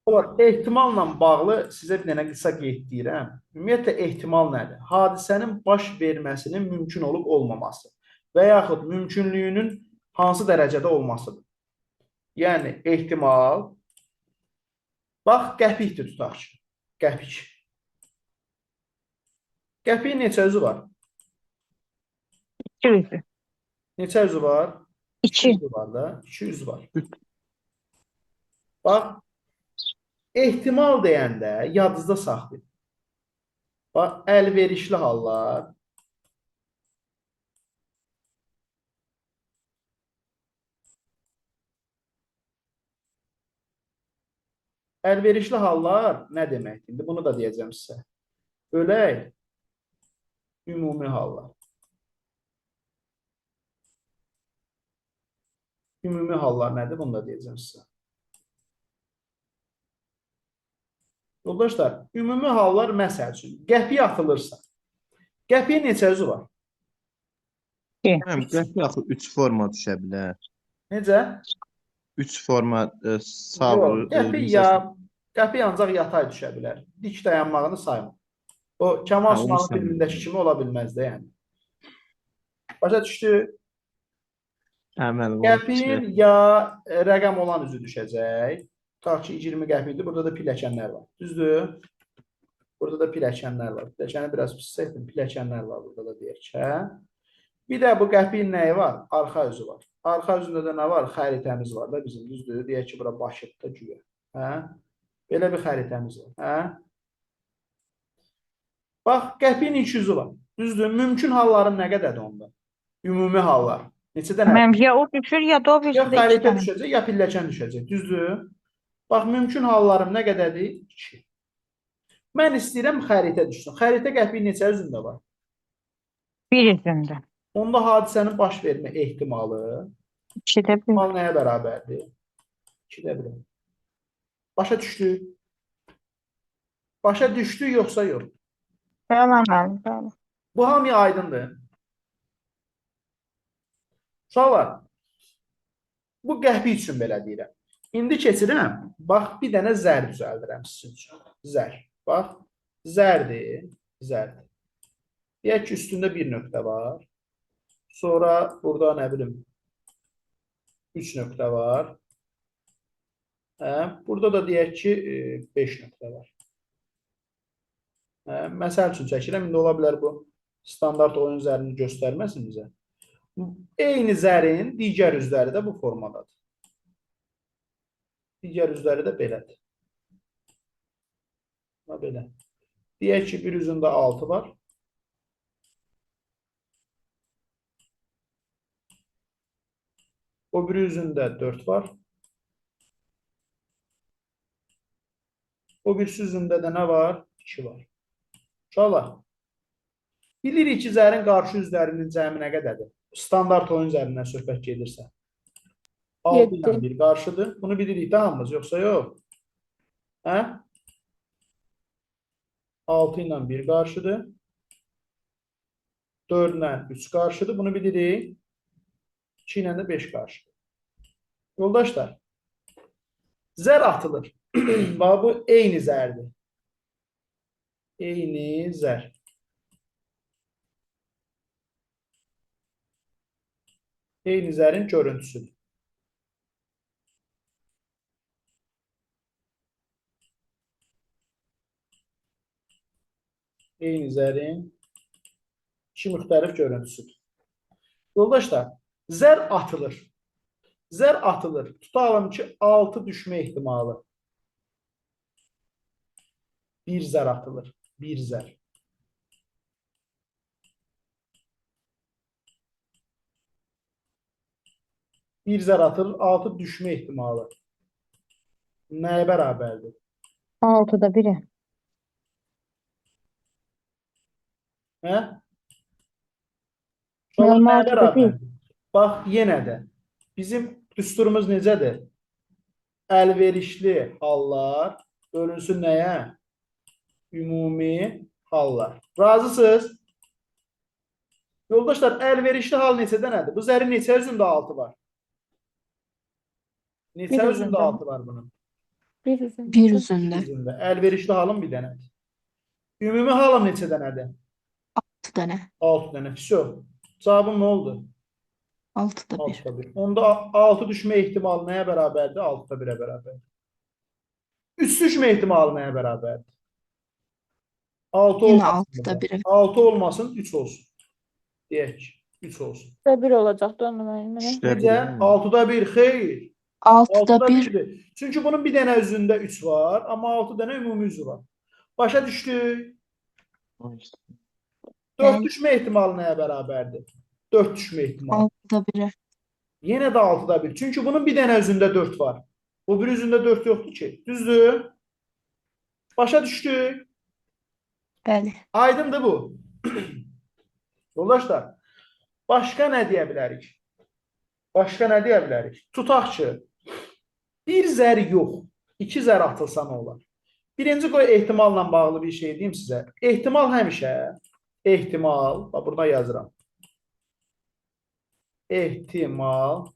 Olar, ehtimalla bağlı sizə bir dənə qısa qeyd deyirəm. Ümumiyyətlə ehtimal nədir? Hadisənin baş verməsinin mümkün olub olmaması və yaxud mümkünlüyünün hansı dərəcədə olmasıdır. Yəni ehtimal, bax qəpikdir tutaq ki. Qəpik. Qəpiyin neçə üzü var? 200. Neçə üzü var? 2 2. üzü var da. 2 üzü var. Bax, ehtimal deyəndə yadınızda saxlayın. Bax, əlverişli hallar, əlverişli hallar nə deməkdir? İndi bunu da deyəcəm sizə. Bölək ümumi hallar. Ümumi hallar nədir? Bunu da deyəcəm sizə. Yoldaşlar, ümumi hallar məsəl üçün, qəpiyə atılırsa, qəpiyə neçə üzü var? 2. Həm qəti axı 3 forma düşə bilər. Necə? 3 forma sağ Yox, qəpi ya, məsəl qəpi ancaq yatay düşə bilər. Dik dayanmağını saymır. O, Kəmal onu Sunalın saymır. filmindəki kimi ola bilməz də yəni. Başa düşdü? əməl var. Qəpiyin ya rəqəm olan üzü düşəcək. Tutaq ki, 20 qəpikdir. Burada da pilləkənlər var. Düzdür? Burada da pilləkənlər var. Pilləkəni biraz pis etdim. Pilləkənlər var burada da deyək ki. Bir də bu qəpiyin nəyi var? Arxa üzü var. Arxa üzündə də nə var? Xəritəmiz var da bizim. Düzdür? Deyək ki, bura başıqda güya. Hə? Belə bir xəritəmiz var. Hə? Bax, qəpiyin 200-ü var. Düzdür? Mümkün halların nə qədərdir onda? Ümumi hallar. Neçə dənə? Ya o düşür ya da o Ya birisi de 2 xəritə tane. düşəcək, ya pilləkən düşəcək. Düzdür? Bax, mümkün hallarım nə qədərdir? 2. Mən istəyirəm xəritə düşsün. Xəritə qəpiyin neçə üzündə var? Bir üzündə. Onda hadisənin baş vermə ehtimalı 2'de 1. mal nəyə bərabərdir? 2-də 1. Başa düşdü? Başa düşdü yoxsa yox? Tamam abi. Bu hamıya aydındır. Uşaqlar, bu qəpik üçün belə deyirəm. İndi keçirəm. Bax, bir dənə zər düzəldirəm sizin üçün. Zər. Bax, zərdir. Zərdir. Deyək ki, üstündə bir nöqtə var. Sonra burada nə bilim 3 nöqtə var. Hə, burada da deyək ki 5 nöqtə var. Hə, məsəl üçün çəkirəm. İndi ola bilər bu standart oyun zərini göstərməsin bizə. Eyni zərin digər üzləri də bu formadadır. Digər üzləri də belədir. Belə. Deyək ki, bir üzündə 6 var. O bir üzündə 4 var. O birisi üzündə də nə var? 2 var. Uşaqlar, bilirik ki, zərin qarşı üzlərinin cəmi nə qədərdir? Standart oyun zərindən söhbət gedirsə. 6 ilə 1 qarşıdır. Bunu bilirik də hamımız, yoxsa yox? Hə? 6 ilə 1 qarşıdır. 4 ilə 3 qarşıdır. Bunu bilirik. 2 ilə də 5 qarşıdır. Yoldaşlar, zər atılır. Bax, bu eyni zərdir. Eyni zər. Eyni zərin görüntüsüdür. Eyni zərin iki müxtəlif görüntüsüdür. Yoldaşlar, zər atılır. Zər atılır. Tutalım ki, 6 düşmə ehtimalı. Bir zər atılır. Bir zər. Bir zər atılır. 6 düşmə ehtimalı. Nəyə bərabərdir? 6'da 1'e. Hə? Sonra Mənim nəyə 6'da 1. bərabərdir? Bax, yenə də. Bizim düsturumuz necədir? Əlverişli hallar bölünsün nəyə? Ümumi hallar. Razısınız? Yoldaşlar, əlverişli hal neçədə nədir? Bu zərin neçə üzündə 6 var? Neçə Bir üzündə üzündə. 6 var bunun? Bir üzündə. Bir üzündə Üzündə. Əlverişli halım bir dənədir. Ümumi halım neçə dənədir? 6 dənə. 6 dənə. Всё. Cavabım nə oldu? 6-da 1. 6'da 1. Onda 6 düşmə ehtimalı nəyə bərabərdir? 6'da 1'ə bərabərdir. 3 düşmə ehtimalı nəyə bərabərdir? 6 Yenə olmasın. 6-da 1-ə. 6 olmasın, 3 olsun. Deyək ki, 3 olsun. Bir olacaqdı onun müəllimə. Üçdə Necə? biri. 6'da 1, xeyr. 6-da 6'da 1 1'dir. Çünki bunun bir dənə üzündə 3 var, amma 6 dənə ümumi üzü var. Başa düşdük. 4 Bəli. düşmə ehtimalı nəyə bərabərdir? 4 düşmə ehtimalı. 6-da 1-ə. Yenə də 6'da 1. Çünki bunun bir dənə üzündə 4 var. Bu bir üzündə 4 yoxdur ki. Düzdür? Başa düşdük. Bəli. Aydındır bu. Yoldaşlar, başqa nə deyə bilərik? Başqa nə deyə bilərik? Tutaq ki, bir zər yox, 2 zər atılsa nə olar? Birinci qoy ehtimalla bağlı bir şey deyim sizə. Ehtimal həmişə, bax burada yazıram. Ehtimal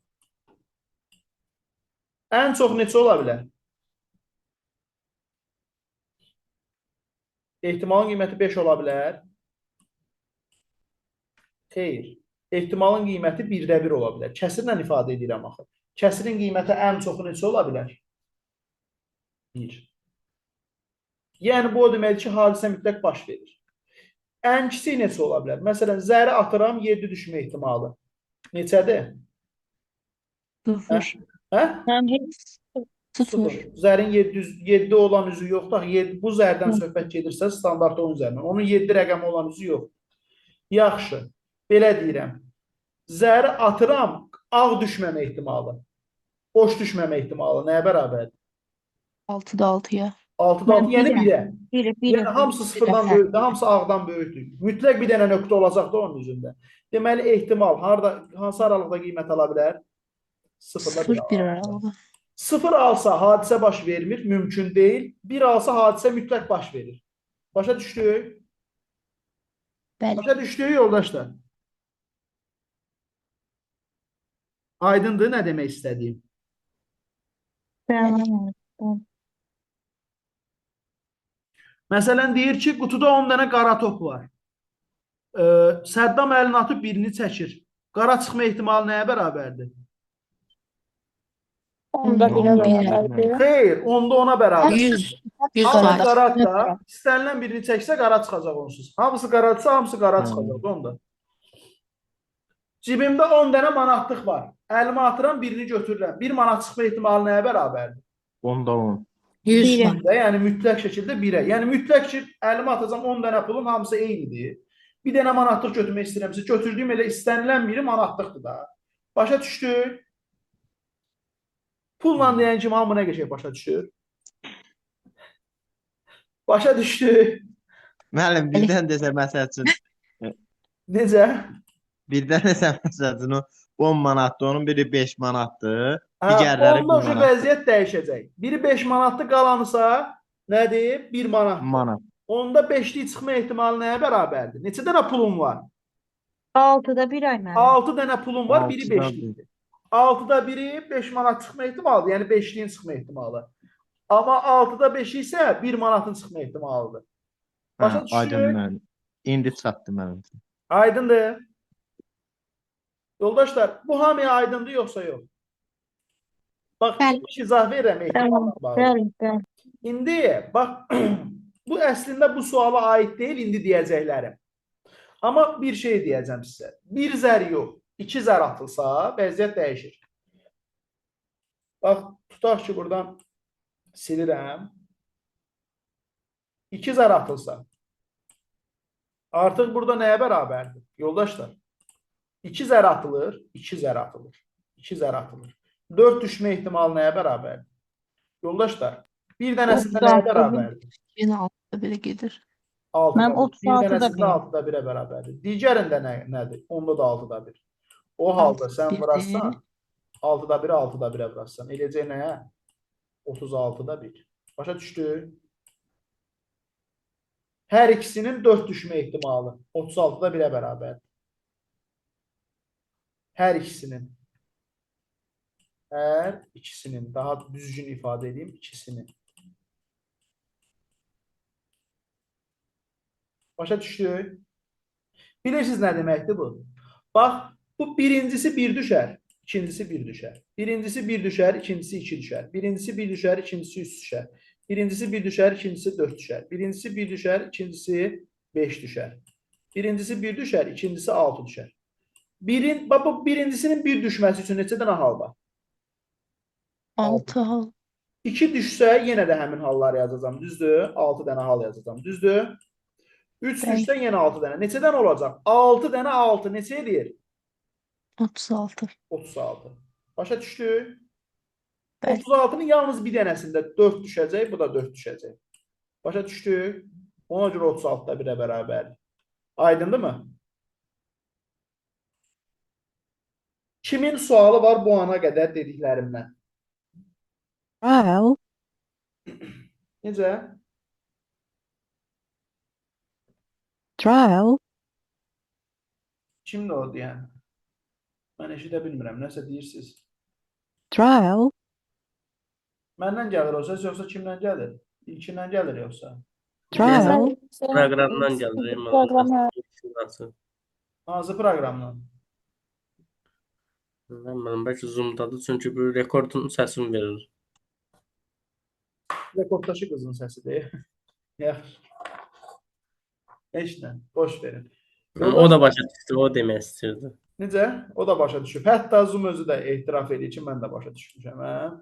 ən çox neçə ola bilər? Ehtimalın qiyməti 5 ola bilər. Xeyr. Ehtimalın qiyməti 1-də 1 ola bilər. Kəsirlə ifadə edirəm axı. Kəsirin qiyməti ən çoxu neçə ola bilər? 1. Yəni bu o deməkdir ki, hadisə mütləq baş verir. Ən kiçik neçə ola bilər? Məsələn, zəri atıram 7 düşmə ehtimalı. Neçədir? 0. Hə? Yəni 0. Zərin 7 olan üzü yoxdur. Bu zərdən söhbət gedirsə standart oyun zərindən. Onun 7 rəqəmi olan üzü yox. Yaxşı. Belə deyirəm. Zəri atıram, ağ düşməmə ehtimalı. Boş düşməmə ehtimalı nəyə bərabərdir? 6-da 6-ya. 6'da 6, yəni 1'ə. Biri. Yəni hamısı sıfırdan böyükdür, hamısı ağdan böyükdür. Mütləq bir dənə nöqtə olacaqdır onun üzündə. Deməli ehtimal hansı aralıqda qiymət ala bilər? 0-1 aralığı. 0 alsa hadisə baş vermir, mümkün deyil. 1 alsa hadisə mütləq baş verir. Başa düşdük? Bəli. Başa düşdük yoldaşlar. Aydındır nə demək istədiyim? Məsələn deyir ki, qutuda 10 dənə qara top var. Səddam əlini atıb birini çəkir. Qara çıxma ehtimalı nəyə bərabərdir? onda birə Onda bərabərdir. Xeyr, onda ona bərabər. 100. 100 Hamısı arada. qaradsa, istənilən birini çəksə qara çıxacaq onsuz. Hamısı qaradsa, hamısı qara çıxacaq onda. Cibimdə 10 dənə manatlıq var. Əlimə atıram, birini götürürəm. 1 manat çıxma ehtimalı nəyə bərabərdir? 10'da 10. 100 Biri. var. Yəni mütləq şəkildə 1-ə. Yəni mütləq ki, əlimə atacam 10 dənə pulun hamısı eynidir. Bir dənə manatlıq götürmək istəyirəmsə, götürdüyüm elə istənilən biri manatlıqdır da. Başa düşdük? Pulla deyən kimi hamı nə qəşəng başa düşür? Başa düşdük. Müəllim birdən desə məsəl üçün, Necə? birdən desə məsəl üçün o 10 manatdır, onun biri 5 manatdır, Hə, digərləri 1 onda o manat. vəziyyət dəyişəcək. Biri 5 manatlı qalanısa nədir? 1 manat. Manat. Onda 5'li çıxma ehtimalı nəyə bərabərdir? Neçə dənə pulun var? 6'da 1 ay mənim. 6 dənə pulun var, biri 6'da 5'lidir. 6'da biri 5 manat çıxma ehtimalıdır, yəni 5'liyin çıxma ehtimalı. Amma 6'da 5 isə 1 manatın çıxma ehtimalıdır. Başa Hə, aydın düşdük? müəllim. İndi çatdı müəllim. Aydındır. Yoldaşlar, bu hamıya aydındır yoxsa yox? Bax, Bəli. bir izah verirəm ehtimalla bağlı. Bəli. İndi bax, bu əslində bu suala aid deyil, indi deyəcəklərim. Amma bir şey deyəcəm sizə. Bir zər yox, 2 zər atılsa, vəziyyət dəyişir. Bax, tutaq ki, buradan silirəm. 2 zər atılsa. Artıq burada nəyə bərabərdir? Yoldaşlar, 2 zər atılır, 2 zər atılır, 2 zər atılır. 4 düşmə ehtimalı nəyə bərabərdir? Yoldaşlar, bir dənəsində nəyə 36 bərabərdir? Yenə 6-da 1-ə gedir. 6'da Mən 1. Bir 36'da dənəsində bir. 6'da 1'ə bərabərdir. Digərində nədir? Onda da 6'da 1. O halda sən 6'da 1 vurarsan, 6'da 1'ə 6'da 1'ə vurarsan. Eləcək nəyə? 36'da 1. Başa düşdü? Hər ikisinin 4 düşmə ehtimalı 36'da 1'ə bərabərdir. Hər ikisinin. Hər ikisinin, daha düzgün ifadə edeyim, ikisinin. Başa düşdük? Bilirsiniz nə deməkdir bu? Bax, bu birincisi bir düşər, ikincisi bir düşər. Birincisi bir düşər, ikincisi iki düşər. Birincisi bir düşər, ikincisi üç düşər. Birincisi bir düşər, ikincisi dörd düşər. Birincisi bir düşər, ikincisi beş düşər. Birincisi bir düşər, ikincisi altı düşər. Bax, bu birincisinin bir düşməsi üçün neçə dənə hal var? 6 hal. 2 düşsə yenə də həmin halları yazacağam, düzdür? 6 dənə hal yazacağam, düzdür? 3 Bəli. düşsə yenə 6 dənə. Neçədən olacaq? 6 dənə 6 neçə edir? 36. 36. Başa düşdük? Bəli. 36-nın yalnız bir dənəsində 4 düşəcək, bu da 4 düşəcək. Başa düşdük? Ona görə 36 da 1-ə bərabərdir. Aydındır mı? Kimin sualı var bu ana qədər dediklərimdən? Trial. Necə? Trial. Kimdir o deyən? Mən eşidə bilmirəm. Nəsə deyirsiniz. Trial. Məndən gəlir o səs, yoxsa kimdən gəlir? İlkindən gəlir yoxsa? Trial. Proqramdan gəlir. Proqrama. Hansı proqramdan? Bilmirəm, bəlkə Zoom-dadır, çünki bu rekordun səsini verir. Rekorddaşı qızın səsidir. Yaxşı. Heç nə, boş verin. O da başa düşdü, o demək istirdi. Necə? O da başa düşüb. Hətta Zoom özü də etiraf edir ki, mən də başa düşmüşəm. Hə?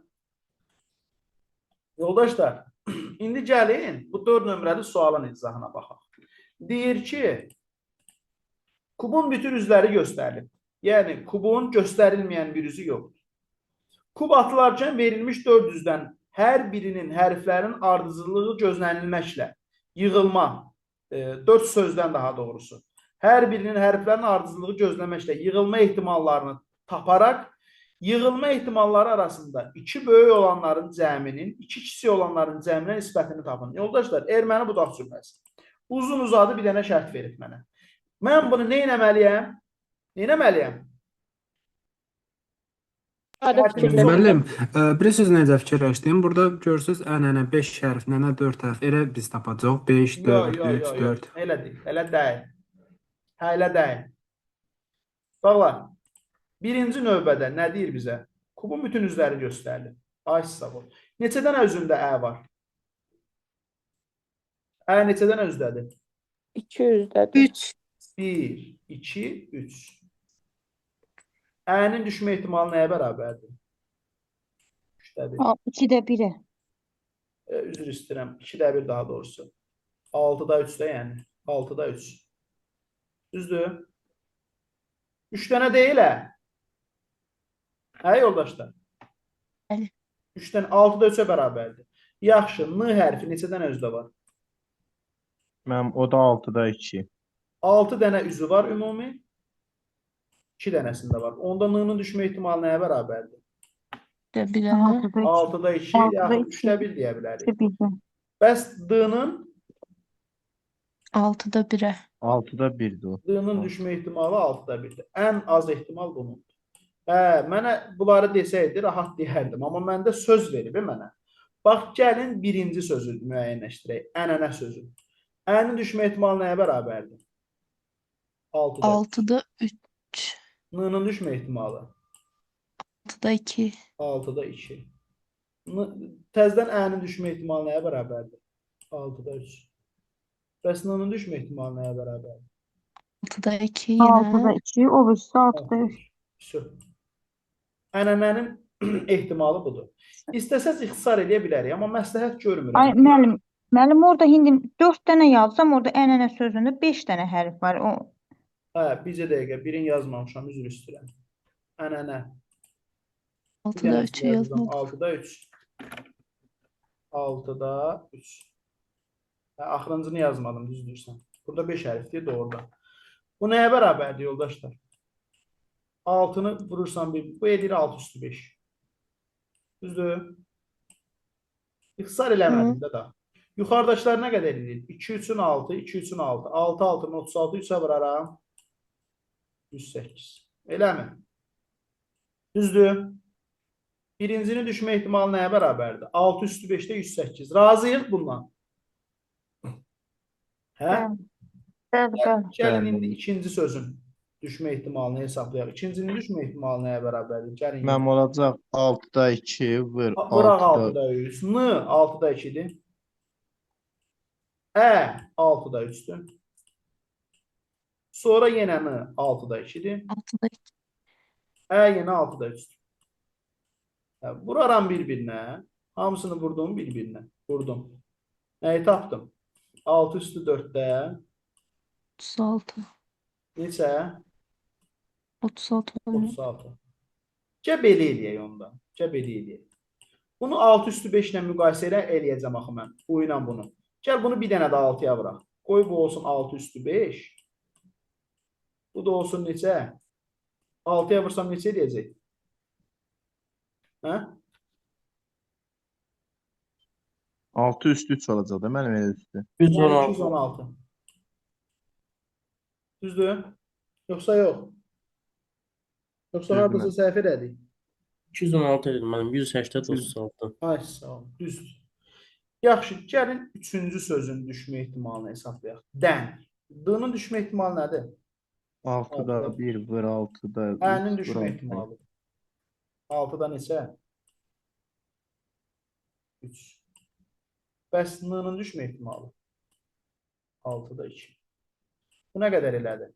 Yoldaşlar, indi gəlin bu 4 nömrəli sualın izahına baxaq. Deyir ki, kubun bütün üzləri göstərilib. Yəni, kubun göstərilməyən bir üzü yoxdur. Kub atılarkən verilmiş 4 üzdən hər birinin hərflərin ardıcıllığı gözlənilməklə yığılma, 4 sözdən daha doğrusu, hər birinin hərflərin ardıcıllığı gözləməklə yığılma ehtimallarını taparaq, yığılma ehtimalları arasında 2 böyük olanların cəminin, 2 kiçik olanların cəminə nisbətini tapın. Yoldaşlar, erməni budaq cümləsi. Uzun uzadı bir dənə şərt verib mənə. Mən bunu nə etməliyəm? Nə etməliyəm? Sadə fikirlər. Müəllim, bilirsiniz necə fikirləşdim? Burada görürsüz ənənə 5 hərf, nənə 4 hərf. Elə biz tapacağıq. 5, 4, 3, 4. Elə deyil, elə deyil. Hə, elə deyil. Baxlar, birinci növbədə nə deyir bizə? Kubun bütün üzləri göstərilir. Ay sağ ol. Neçə dənə özündə ə var? Ə neçə dənə özdədir? 200-dədir. 3. 1, 2, 3. Ənin düşmə ehtimalı nəyə bərabərdir? 3də 1. 2-də 1-ə. Üzr istəyirəm. 2də 1 daha doğrusu. 6-da 3-də yəni. 6-da 3. Düzdür? 3 dənə deyil hə? Hə yoldaşlar? Bəli. 3-dən 6-da 3-ə bərabərdir. Yaxşı, n hərfi neçə dənə özdə var? Mənim o da 6-da 2. 6 dənə üzü var ümumi. 2 dənəsində var. Onda n-nın düşmə ehtimalı nəyə bərabərdir? də 1. 6-da 2, yaxud 3-də 1 deyə bilərik. Bəs d-nın 6-da 1. 6-da 1-dir o. D-nın düşmə ehtimalı 6-da 1-dir. Ən az ehtimal bunundur. Hə, mənə bunları desəydi rahat deyərdim, amma məndə söz verib mənə. Bax, gəlin birinci sözü müəyyənləşdirək. Ənənə sözü. Ənin düşmə ehtimalı nəyə bərabərdir? 6-da. 6-da 3. N-nın düşmə ehtimalı 6-da 2. 6-da 2. Təzdən ənin düşmə ehtimalı nəyə bərabərdir? 6-da 3. Bəs n-nın düşmə ehtimalı nəyə bərabərdir? 6-da 2 yenə. 6-da 2, o birisi 6-da 3. Ənənənin ehtimalı budur. İstəsəz ixtisar edə bilərik, amma məsləhət görmürəm. Ay müəllim orada indi 4 dənə yazsam, orada ənənə sözündə 5 dənə hərf var. O Hə, bircə dəqiqə, birini yazmamışam, üzr istəyirəm. Ənənə. 6-da 3 yazmadım. 6-da 3. 6-da 3. Hə, axırıncını yazmadım, düzdürsən. Burada 5 hərfdir, doğrudan. Bu nəyə bərabərdir, yoldaşlar? 6-nı vurursan, bu edir 6 üstü 5. Düzdür? İxtisar eləmədim də da. Yuxarıdaşlar nə qədər edir? 2, 3-ün 6, 2, 3-ün 6. 6, 6-nın 36, 3-ə vuraram. 108. Eləmi? Düzdür? Birincinin düşmə ehtimalı nəyə bərabərdir? 6 üstü 5-də 108. Razıyıq bundan. Hə? Bəli, bəli. Gəlin indi Bəli. ikinci sözün düşmə ehtimalını hesablayaq. İkincinin düşmə ehtimalı nəyə bərabərdir? Gəlin. Mənim olacaq 6-da 2 vur Bıraq 6-da 6-da 3. N 6-da 2-dir. Ə 6-da 3-dür. Sonra yenə N 6-da 2-dir. 6'da 2. Ə yenə 6-da 3-dür. Hə, vuraram bir-birinə. Hamısını vurdum bir-birinə. Vurdum. Nəyi tapdım? 6 üstü 4-də 36. neçə? 36 oluyor. 36. Cəb elə eləyək onda. Cəb elə eləyək. Bunu 6 üstü 5 ilə müqayisə eləyəcəm axı mən. Bu ilə bunu. Gəl bunu bir dənə də 6-ya vuraq. Qoy bu olsun 6 üstü 5. Bu da olsun neçə? 6-ya vursam neçə eləyəcək? Hə? 6 üstü 3 olacaq da mənim elə üstü. Yəni 116. 216. Düzdür? Yoxsa yox? Yoxsa Düzdür hardasa səhv elədik? 216 edir mənim 186. Ay sağ ol. Düzdür. Yaxşı, gəlin üçüncü sözün düşmə ehtimalını hesablayaq. Dən. D-nın düşmə ehtimalı nədir? 6-da 1 vur 6-da 3 Ə-nin vur düşmə 6-da. ehtimalı. 6-da neçə? 3. Bəs N-nın düşmə ehtimalı? 6-da 2. Bu nə qədər elədi?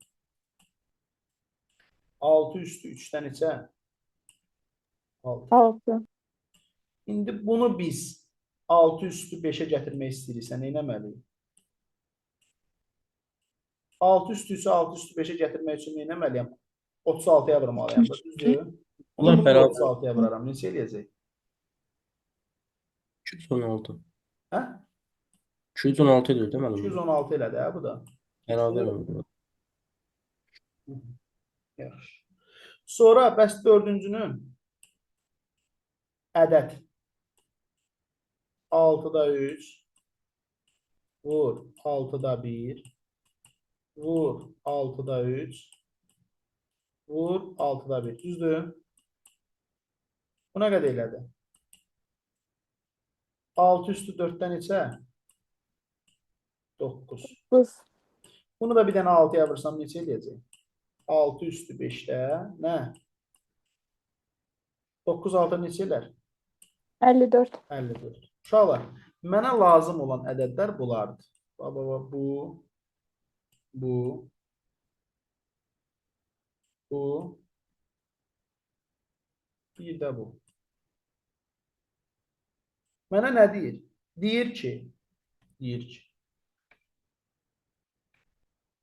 6 üstü 3-dən neçə? 6. 6. İndi bunu biz 6 üstü 5-ə gətirmək istəyiriksə, nə etməliyik? 6 üstü isə 6 üstü 5-ə gətirmək üçün nə etməliyəm? 36-ya vurmalıyam da, düzdür? Bunlar Bunu da bərabər. 36-ya vuraram. Neçə eləyəcək? 216. Hə? 216 edir də mənim. 216 elədi, hə bu da. Bərabər olur. Yaxşı. Sonra bəs dördüncünün ədəd 6-da 3 vur 6-da 1 vur 6-da 3 vur 6-da 1. Düzdür? Bu nə qədər elədi? 6 üstü 4-dən neçə? 9. 9. Bunu da bir dənə 6-ya vursam neçə eləyəcək? 6 üstü 5-də nə? 9 6 neçə elər? 54. 54. Uşaqlar, mənə lazım olan ədədlər bunlardır. Baba, bu, bir də bu. Mənə nə deyir? Deyir ki,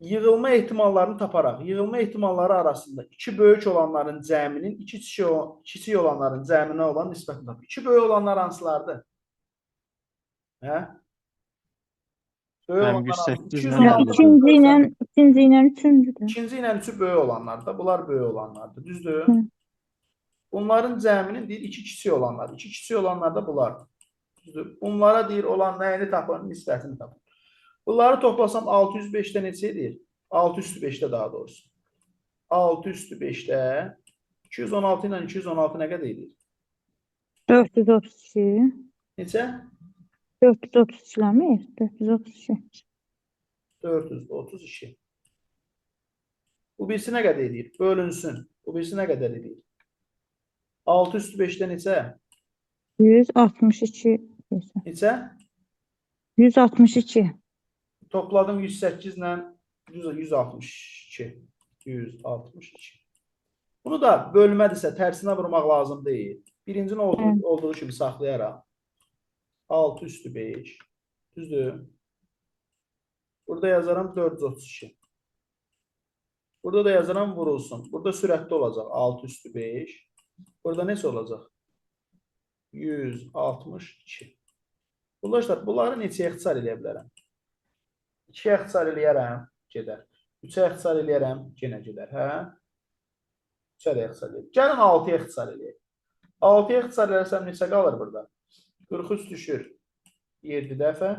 yığılma ehtimallarını taparaq, yığılma ehtimalları arasında iki böyük olanların cəminin iki kiçik olanların cəminə olan nisbətini tapır. İki böyük olanlar hansılardır? Hə? Böyük Mənim olanlar hansı? 108 216 İkinci ilə üçüncüdür. İkinci ilə üçü böyük olanlardır. Bunlar böyük olanlardır. Düzdür? Hı. Bunların cəminin deyir iki kiçik olanlar. İki kiçik olanlar da bunlar. Düzdür? Bunlara deyir olan nəyini tapın? Nisbətini tapın. Bunları toplasam 605'də neçə edir? 6 üstü 5'də daha doğrusu. 6 üstü 5'də 216 ilə 216 nə qədər edir? 432. Neçə? 432 eləmir? 432. 432. Bu birisi nə qədər edir? Bölünsün. Bu birisi nə qədər edir? 6 üstü 5'də neçə? 162. Neçə? 162. Topladım 108 ilə 162. 162. Bunu da bölmədirsə tərsinə vurmaq lazım deyil. Birincinin olduğu kimi saxlayaraq 6 üstü 5. Düzdür? Burada yazaram 432. Burada da yazaram vurulsun. Burada sürətli olacaq 6 üstü 5. Burada neçə olacaq? 162. Arkadaşlar, bunları neçəyə ixtisar eləyə bilərəm? 2'yə ixtisar eləyərəm, gedər. 3'ə ixtisar eləyərəm, yenə gedər. Hə? 3'ə də ixtisar eləyərəm. Gəlin 6'ya ixtisar eləyək. 6'ya ixtisar elərsəm neçə qalır burada? 43 düşür 7 dəfə.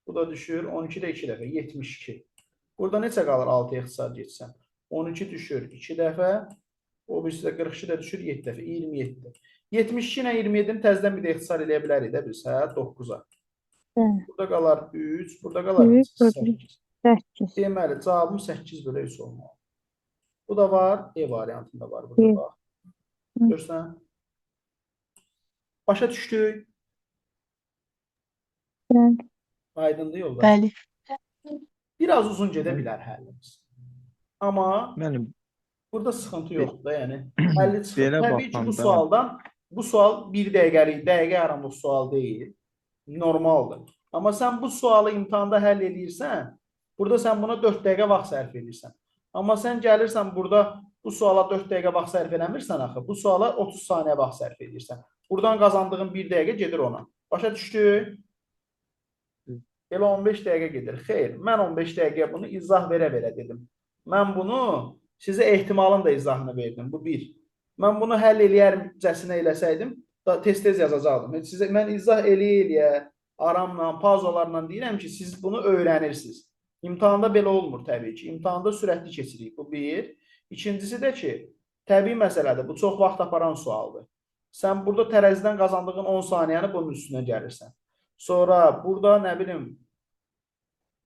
Bu da düşür 12'də 2 dəfə, 72. Burada neçə qalır 6'ya ixtisar geçsəm? 12 düşür 2 dəfə. O birisi də 42 də düşür 7 dəfə 27. 72 ilə 27-ni təzədən bir də ixtisar eləyə bilərik də biz, hə, 9-a. Bəli. Burada qalar 3, burada qalar 3 bölü 8. 8. Deməli, cavabım 8 bölü 3 olmalı. Bu da var, E variantında var burada Bir. bax. Hı. Görsən? Başa düşdük. Bəli. Aydındır yoldaş. Bəli. Biraz uzun gedə bilər həllimiz. Amma Mənim burada sıxıntı yoxdur da, yəni həlli çıxır. Belə Təbii ki, bu baxanda- sualdan bu sual 1 dəqiqəlik, dəqiqə yarımlıq sual deyil. Normaldır. Amma sən bu sualı imtahanda həll edirsən, burada sən buna 4 dəqiqə vaxt sərf edirsən. Amma sən gəlirsən burada bu suala 4 dəqiqə vaxt sərf eləmirsən axı. Bu suala 30 saniyə vaxt sərf edirsən. Buradan qazandığın 1 dəqiqə gedir ona. Başa düşdük? Elə 15 dəqiqə gedir. Xeyr, mən 15 dəqiqə bunu izah verə-verə dedim. Mən bunu sizə ehtimalın da izahını verdim. Bu bir. Mən bunu həll eləyərcəsinə eləsəydim, tez-tez yazacaqdım. Sizə mən izah eləyə-eləyə, aramla, pauzalarla deyirəm ki, siz bunu öyrənirsiniz. İmtahanda belə olmur təbii ki. İmtahanda sürətli keçirik. Bu bir. İkincisi də ki, təbii məsələdir. Bu çox vaxt aparan sualdır. Sən burada tərəzidən qazandığın 10 saniyəni bunun üstünə gəlirsən. Sonra burada nə bilim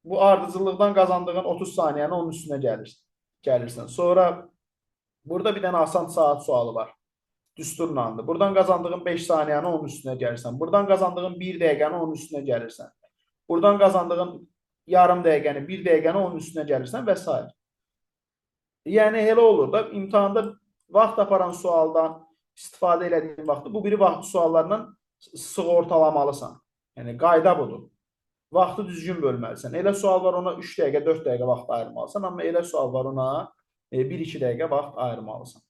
bu ardıcıllıqdan qazandığın 30 saniyəni onun üstünə gəlirsən. Sonra burada bir dənə asan saat sualı var. Düsturlandı. Buradan qazandığın 5 saniyəni onun üstünə gəlirsən. Buradan qazandığın 1 dəqiqəni onun üstünə gəlirsən. Buradan qazandığın yarım dəqiqəni, 1 dəqiqəni onun üstünə gəlirsən və s. Yəni elə olur da imtahanda vaxt aparan sualdan istifadə elədiyin vaxtı bu biri vaxt suallarından sığortalamalısan. Yəni qayda budur. Vaxtı düzgün bölməlisən. Elə sual var ona 3 dəqiqə, 4 dəqiqə vaxt ayırmalısan, amma elə sual var ona 1-2 dəqiqə vaxt ayırmalısan.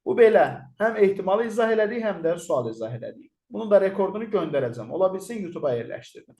Bu belə. Həm ehtimalı izah elədik, həm də sual izah elədik. Bunun da rekordunu göndərəcəm. Ola bilsin YouTube-a yerləşdirdim.